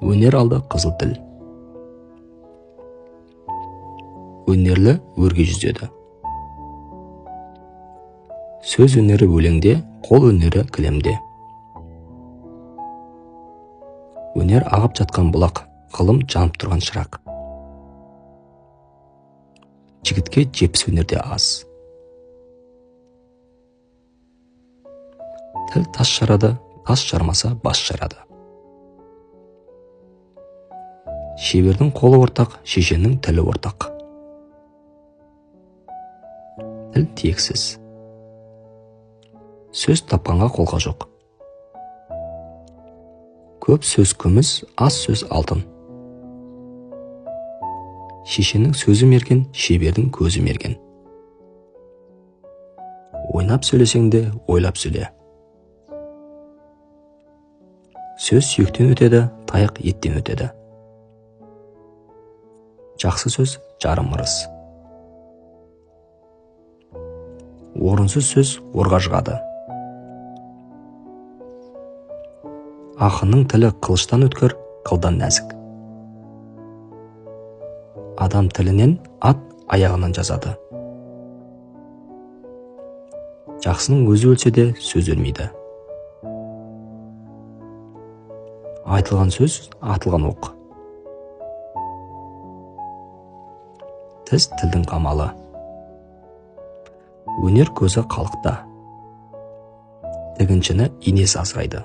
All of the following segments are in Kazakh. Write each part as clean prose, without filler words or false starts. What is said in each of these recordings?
Өнер алды қызыл тіл. Өнерлі өрге жүзеді. Сөз өнері өлеңде, қол өнері кілемде. Өнер ағып жатқан бұлақ, ғылым жанып тұрған шырақ. Жігітке жепіс өнерде аз. Тіл тас жарады, тас жармаса бас жарады. Шебердің қолы ортақ, шешеннің тілі ортақ. Тіл тексіз. Сөз тапқанға қолға жоқ. Көп сөз күміс, аз сөз алтын. Шешеннің сөзі мерген, шебердің көзі мерген. Ойнап сөйлесең де, ойлап сөйле. Сөз сүйектен өтеді, таяқ еттен өтеді. Жақсы сөз жарым ырыс. Орынсыз сөз орға жығады. Ақынның тілі қылыштан өткір, қылдан нәзік. Адам тілінен ат аяғынан жазады. Жақсының өзі өлсе де сөз өлмейді. Айтылған сөз атылған оқ. Тіс тілдің қамалы. Өнер көзі халықта. Тігіншіні инесі асырайды.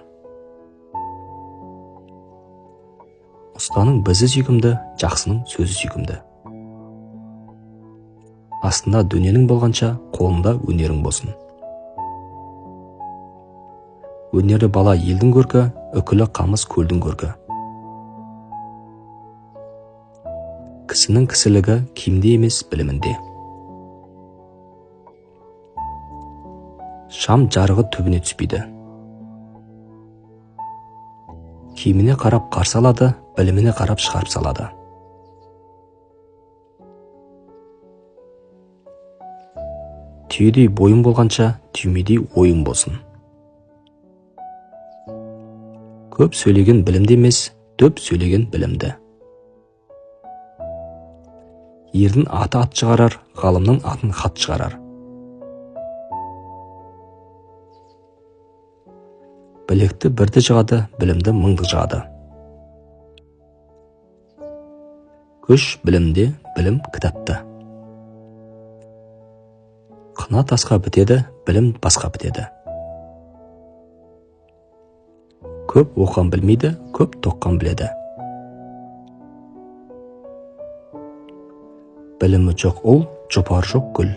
Ұстаның бізі сүйкімді, жақсының сөзі сүйкімді. Астында дөненің болғанша, қолында өнерің болсын. Өнерлі бала елдің көркі, үкілі қамыс көлдің көркі. Кісінің кісілігі киімде емес білімінде. Шам жарығы түбіне түспейді. Киіміне қарап қарсы алады, біліміне қарап шығарып салады. Түйедей бойың болғанша, түймедей ойың болсын. Көп сөйлеген білімді емес, дөп сөйлеген білімді. Ердің аты ат шығарар, ғалымның атын хат шығарар. Білекті бірді жығады, білімді мыңды жығады. Көш білімде, білім кітапта. Қына тасқа бітеді, білім басқа бітеді. Көп оққан білмейді, көп тоққан біледі. Білімі жоқ ұл, жұпар жоқ гүл.